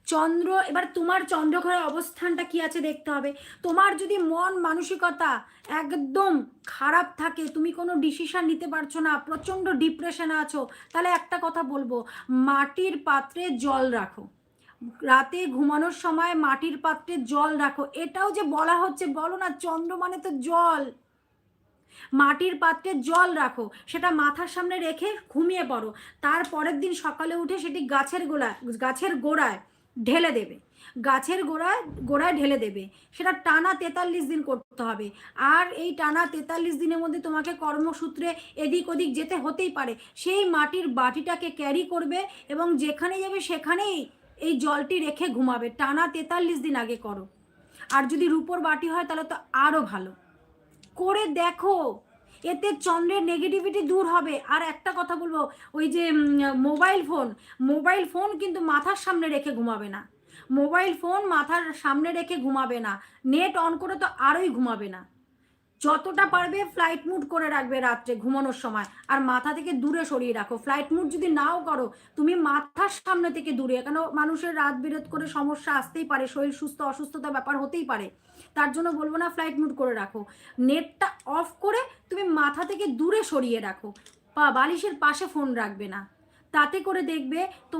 চন্দ্র, এবার তোমার চন্দ্রঘরের অবস্থানটা কি আছে দেখতে হবে। তোমার যদি মন মানসিকতা একদম খারাপ থাকে, তুমি কোনো ডিসিশন নিতে পারছো না, প্রচণ্ড ডিপ্রেশনে আছো, তাহলে একটা কথা বলবো, মাটির পাত্রে জল রাখো। রাতে ঘুমানোর সময় মাটির পাত্রে জল রাখো। এটাও যে বলা হচ্ছে, বলো না চন্দ্র মানে তো জল, মাটির পাত্রে জল রাখো, সেটা মাথার সামনে রেখে ঘুমিয়ে পড়ো। তার পরের দিন সকালে উঠে সেটি গাছের গোড়ায় ঢেলে দেবে, গাছের গোড়ায় গোড়ায় ঢেলে দেবে। সেটা টানা 43 দিন করতে হবে। আর এই টানা 43 দিনের মধ্যে তোমাকে কর্মসূত্রে এদিক ওদিক যেতে হতেই পারে, সেই মাটির বাটিটাকে ক্যারি করবে এবং যেখানে যাবে সেখানেই এই জলটি রেখে ঘুমাবে। টানা 43 দিন আগে করো। আর যদি রূপোর বাটি হয় তাহলে তো আরো ভালো, করে দেখো, এতে চন্দ্রের নেগেটিভিটি দূর হবে। আর একটা কথা বলবো, ওই যে মোবাইল ফোন কিন্তু মাথার সামনে রেখে ঘুমাবে না, মোবাইল ফোন মাথার সামনে রেখে ঘুমাবে না, নেট অন করে তো আরোই ঘুমাবে না। যতটা পারবে ফ্লাইট মুড করে রাখবে রাত্রে ঘুমানোর সময়, আর মাথা থেকে দূরে সরিয়ে রাখো। ফ্লাইট মুড যদি নাও করো, তুমি মাথার সামনে থেকে দূরে, কেন মানুষের রাত বিরোধ করে সমস্যা আসতেই পারে, শরীর সুস্থ অসুস্থতা ব্যাপার হতেই পারে, তার জন্য বলবো না ফ্লাইট মুড করে রাখো। নেটটা অফ করে তুমি মাথা থেকে দূরে সরিয়ে রাখো, বালিশের পাশে ফোন রাখবে না। তাতে করে দেখবে